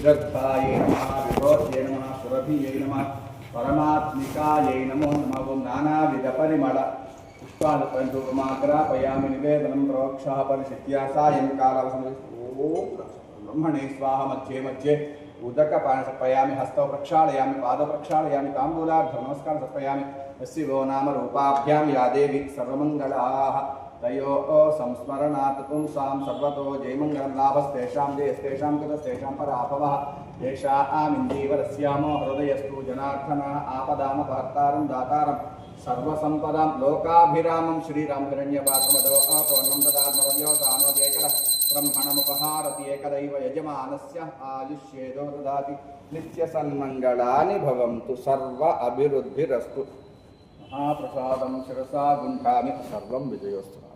श्रद्धायै नमः विभोत्यै नमः सुरभियै नमः परमात्मिकायै नमो नमः ओं नानाविधपरिमळ पुष्पानुपञ्चोपमाग्रापयामि निवेदनं प्रवक्षः परिषित्या सायंकालवसने ओं ब्रह्मणे स्वाहा मध्ये मध्ये उदकपान समर्पयामि हस्तौ प्रक्षालयामि पादौ प्रक्षालयामि ताम्बूलार्धं नमस्कारं समर्पयामि यस्य वो नाम रूपाभ्यां या देवी सर्वमङ्गलाः तयोः संस्मरणात् पुंसां सर्वतो जयमङ्गलं लाभस्तेषां जयस्तेषां कृतस्तेषां पराभवः येषामिन्दीवरस्यामो हृदयस्तु जनार्दनः आपदामपहर्तारं दातारं सर्वसम्पदां लोकाभिरामं श्रीराम हिरण्यपात्रमदोः पौर्णं ददात्मव्योदानोदेकरः ब्रह्मणमुपहारति एकदैव यजमानस्य आयुष्येदो ददाति नित्यसन्मङ्गलानि भवन्तु सर्व अभिवृद्धिरस्तु महाप्रसादं शिरसा गुण्ठामि सर्वं विजयोस्तु।